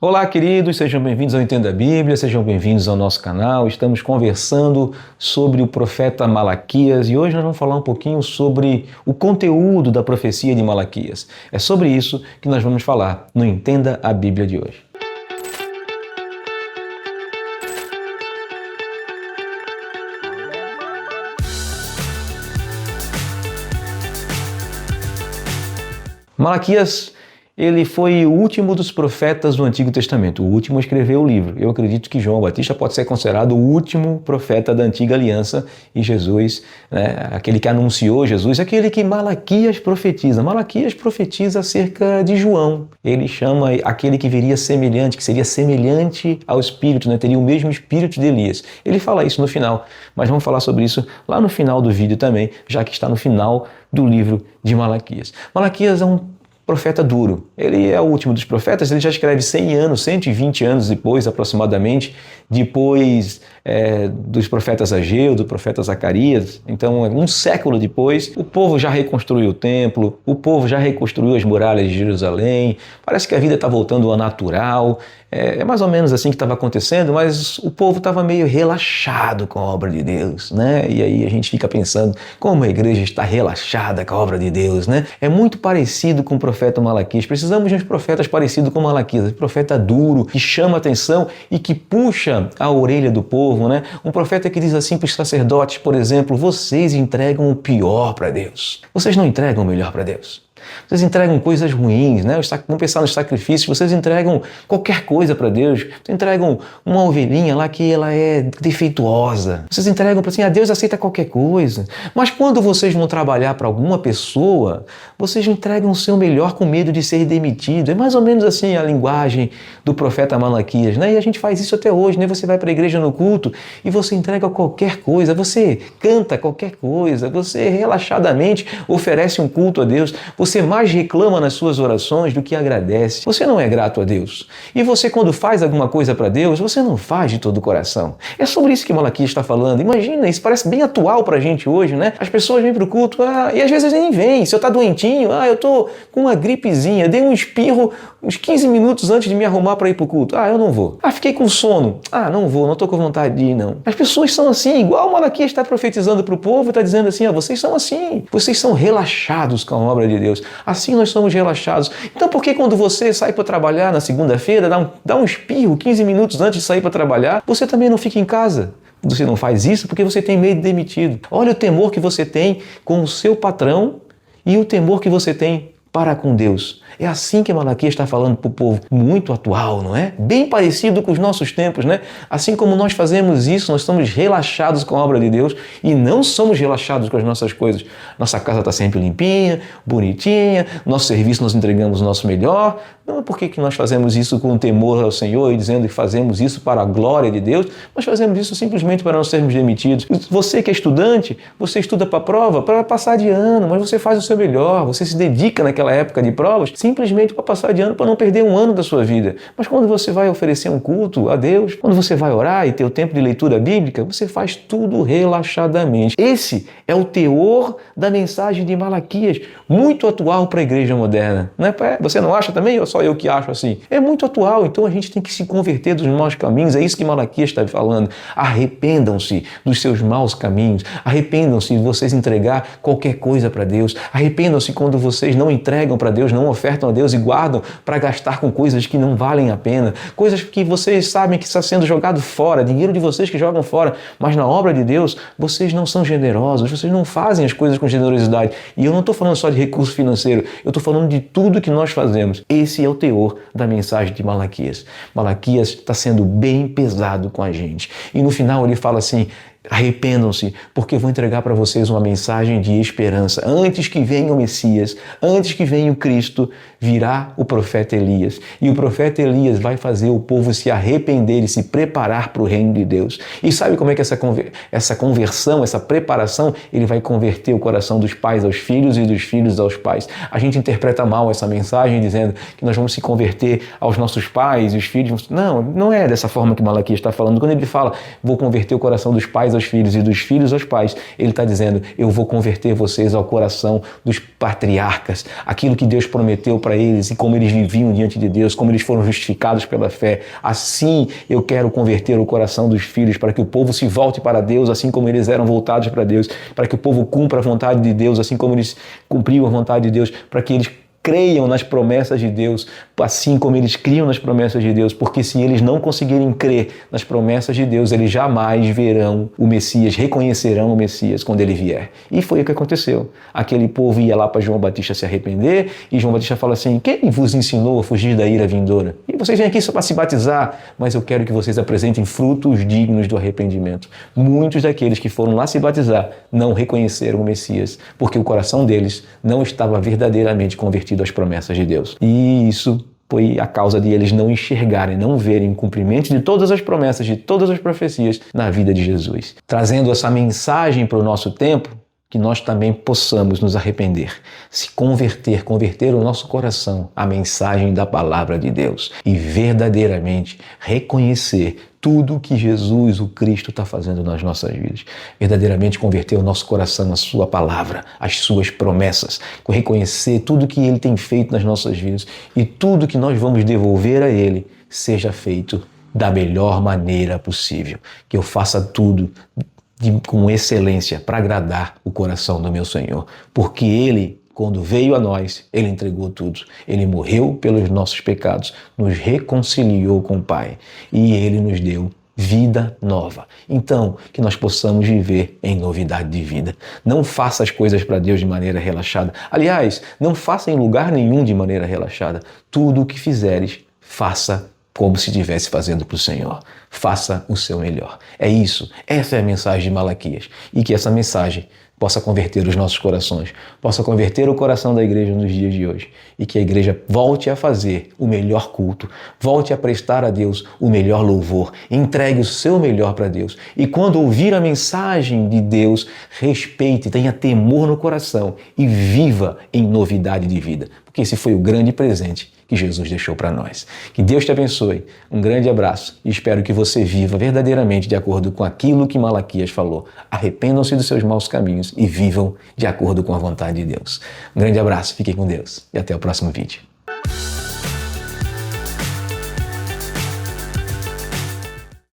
Olá, queridos, sejam bem-vindos ao Entenda a Bíblia, sejam bem-vindos ao nosso canal. Estamos conversando sobre o profeta Malaquias e hoje nós vamos falar um pouquinho sobre o conteúdo da profecia de Malaquias. É sobre isso que nós vamos falar no Entenda a Bíblia de hoje. Malaquias, ele foi o último dos profetas do Antigo Testamento, o último a escrever o livro. Eu acredito que João Batista pode ser considerado o último profeta da Antiga Aliança e Jesus, aquele que anunciou Jesus, aquele que Malaquias profetiza. Malaquias profetiza acerca de João. Ele chama aquele que viria semelhante, que seria semelhante ao Espírito, teria o mesmo Espírito de Elias. Ele fala isso no final, mas vamos falar sobre isso lá no final do vídeo também, já que está no final do livro de Malaquias. Malaquias é um profeta duro. Ele é o último dos profetas, ele já escreve 100 anos, 120 anos depois, aproximadamente, depois dos profetas Ageu, do profeta Zacarias. Então, um século depois, o povo já reconstruiu o templo, o povo já reconstruiu as muralhas de Jerusalém, parece que a vida está voltando ao natural. É mais ou menos assim que estava acontecendo, mas o povo estava meio relaxado com a obra de Deus, E aí a gente fica pensando como a igreja está relaxada com a obra de Deus, É muito parecido com o profeta Malaquias. Precisamos de uns profetas parecidos com Malaquias, um profeta duro, que chama a atenção e que puxa a orelha do povo, Um profeta que diz assim para os sacerdotes, por exemplo: vocês entregam o pior para Deus, vocês não entregam o melhor para Deus. Vocês entregam coisas ruins, Vamos pensar nos sacrifícios, vocês entregam qualquer coisa para Deus. Vocês entregam uma ovelhinha lá que ela é defeituosa. Vocês entregam para assim, Deus aceita qualquer coisa. Mas quando vocês vão trabalhar para alguma pessoa, vocês entregam o seu melhor com medo de ser demitido. É mais ou menos assim a linguagem do profeta Malaquias, E a gente faz isso até hoje, Você vai para a igreja no culto e você entrega qualquer coisa, você canta qualquer coisa, você relaxadamente oferece um culto a Deus, você mais reclama nas suas orações do que agradece. Você não é grato a Deus. E você, quando faz alguma coisa para Deus, você não faz de todo o coração. É sobre isso que Malaquias está falando. Imagina, isso parece bem atual para a gente hoje, As pessoas vêm para o culto, e às vezes nem vêm. Se eu estou doentinho, eu estou com uma gripezinha, dei um espirro uns 15 minutos antes de me arrumar para ir para o culto. Eu não vou. Fiquei com sono. Não vou, não estou com vontade de ir, não. As pessoas são assim, igual Malaquias está profetizando para o povo, está dizendo assim, vocês são assim. Vocês são relaxados com a obra de Deus. Assim nós somos relaxados. Então por que quando você sai para trabalhar na segunda-feira, dá um espirro 15 minutos antes de sair para trabalhar, você também não fica em casa? Você não faz isso porque você tem medo de demitido. Olha o temor que você tem com o seu patrão e o temor que você tem para com Deus. É assim que Malaquias está falando para o povo. Muito atual, não é? Bem parecido com os nossos tempos, Assim como nós fazemos isso, nós estamos relaxados com a obra de Deus e não somos relaxados com as nossas coisas. Nossa casa está sempre limpinha, bonitinha, nosso serviço nós entregamos o nosso melhor. Não é porque que nós fazemos isso com temor ao Senhor e dizendo que fazemos isso para a glória de Deus, mas fazemos isso simplesmente para não sermos demitidos. Você que é estudante, você estuda para a prova, para passar de ano, mas você faz o seu melhor, você se dedica naquela época de provas simplesmente para passar de ano, para não perder um ano da sua vida. Mas quando você vai oferecer um culto a Deus, quando você vai orar e ter o tempo de leitura bíblica, você faz tudo relaxadamente. Esse é o teor da mensagem de Malaquias, muito atual para a igreja moderna. Você não acha também? Ou só eu que acho assim? É muito atual, então a gente tem que se converter dos maus caminhos. É isso que Malaquias está falando. Arrependam-se dos seus maus caminhos. Arrependam-se de vocês entregar qualquer coisa para Deus. Arrependam-se quando vocês não entregam para Deus, não ofertam a Deus e guardam para gastar com coisas que não valem a pena, coisas que vocês sabem que está sendo jogado fora, dinheiro de vocês que jogam fora, mas na obra de Deus vocês não são generosos, vocês não fazem as coisas com generosidade. E eu não estou falando só de recurso financeiro, eu estou falando de tudo que nós fazemos. Esse é o teor da mensagem de Malaquias. Malaquias está sendo bem pesado com a gente. E no final ele fala assim: arrependam-se, porque eu vou entregar para vocês uma mensagem de esperança. Antes que venha o Messias, antes que venha o Cristo, virá o profeta Elias. E o profeta Elias vai fazer o povo se arrepender e se preparar para o reino de Deus. E sabe como é que essa conversão, essa preparação, ele vai converter o coração dos pais aos filhos e dos filhos aos pais. A gente interpreta mal essa mensagem dizendo que nós vamos se converter aos nossos pais e os filhos. Não é dessa forma que Malaquias está falando. Quando ele fala, vou converter o coração dos pais pais aos filhos e dos filhos aos pais. Ele está dizendo, eu vou converter vocês ao coração dos patriarcas, aquilo que Deus prometeu para eles e como eles viviam diante de Deus, como eles foram justificados pela fé. Assim eu quero converter o coração dos filhos para que o povo se volte para Deus, assim como eles eram voltados para Deus, para que o povo cumpra a vontade de Deus, assim como eles cumpriam a vontade de Deus, para que eles creiam nas promessas de Deus, assim como eles criam nas promessas de Deus, porque se eles não conseguirem crer nas promessas de Deus, eles jamais verão o Messias, reconhecerão o Messias quando ele vier. E foi o que aconteceu. Aquele povo ia lá para João Batista se arrepender, e João Batista fala assim, quem vos ensinou a fugir da ira vindoura? E vocês vêm aqui só para se batizar, mas eu quero que vocês apresentem frutos dignos do arrependimento. Muitos daqueles que foram lá se batizar não reconheceram o Messias, porque o coração deles não estava verdadeiramente convertido às promessas de Deus. E isso foi a causa de eles não enxergarem, não verem o cumprimento de todas as promessas, de todas as profecias na vida de Jesus. Trazendo essa mensagem para o nosso tempo, que nós também possamos nos arrepender, se converter o nosso coração à mensagem da palavra de Deus e verdadeiramente reconhecer tudo que Jesus, o Cristo, está fazendo nas nossas vidas. Verdadeiramente converter o nosso coração à sua palavra, às suas promessas, reconhecer tudo que Ele tem feito nas nossas vidas e tudo que nós vamos devolver a Ele seja feito da melhor maneira possível. Que eu faça tudo com excelência para agradar o coração do meu Senhor, porque Ele, quando veio a nós, Ele entregou tudo. Ele morreu pelos nossos pecados, nos reconciliou com o Pai e Ele nos deu vida nova. Então, que nós possamos viver em novidade de vida. Não faça as coisas para Deus de maneira relaxada. Aliás, não faça em lugar nenhum de maneira relaxada. Tudo o que fizeres, faça como se estivesse fazendo para o Senhor. Faça o seu melhor. É isso. Essa é a mensagem de Malaquias. E que essa mensagem possa converter os nossos corações, possa converter o coração da igreja nos dias de hoje. E que a igreja volte a fazer o melhor culto, volte a prestar a Deus o melhor louvor, entregue o seu melhor para Deus. E quando ouvir a mensagem de Deus, respeite, tenha temor no coração e viva em novidade de vida. Porque esse foi o grande presente que Jesus deixou para nós. Que Deus te abençoe. Um grande abraço e espero que você viva verdadeiramente de acordo com aquilo que Malaquias falou. Arrependam-se dos seus maus caminhos e vivam de acordo com a vontade de Deus. Um grande abraço, fiquem com Deus e até o próximo vídeo.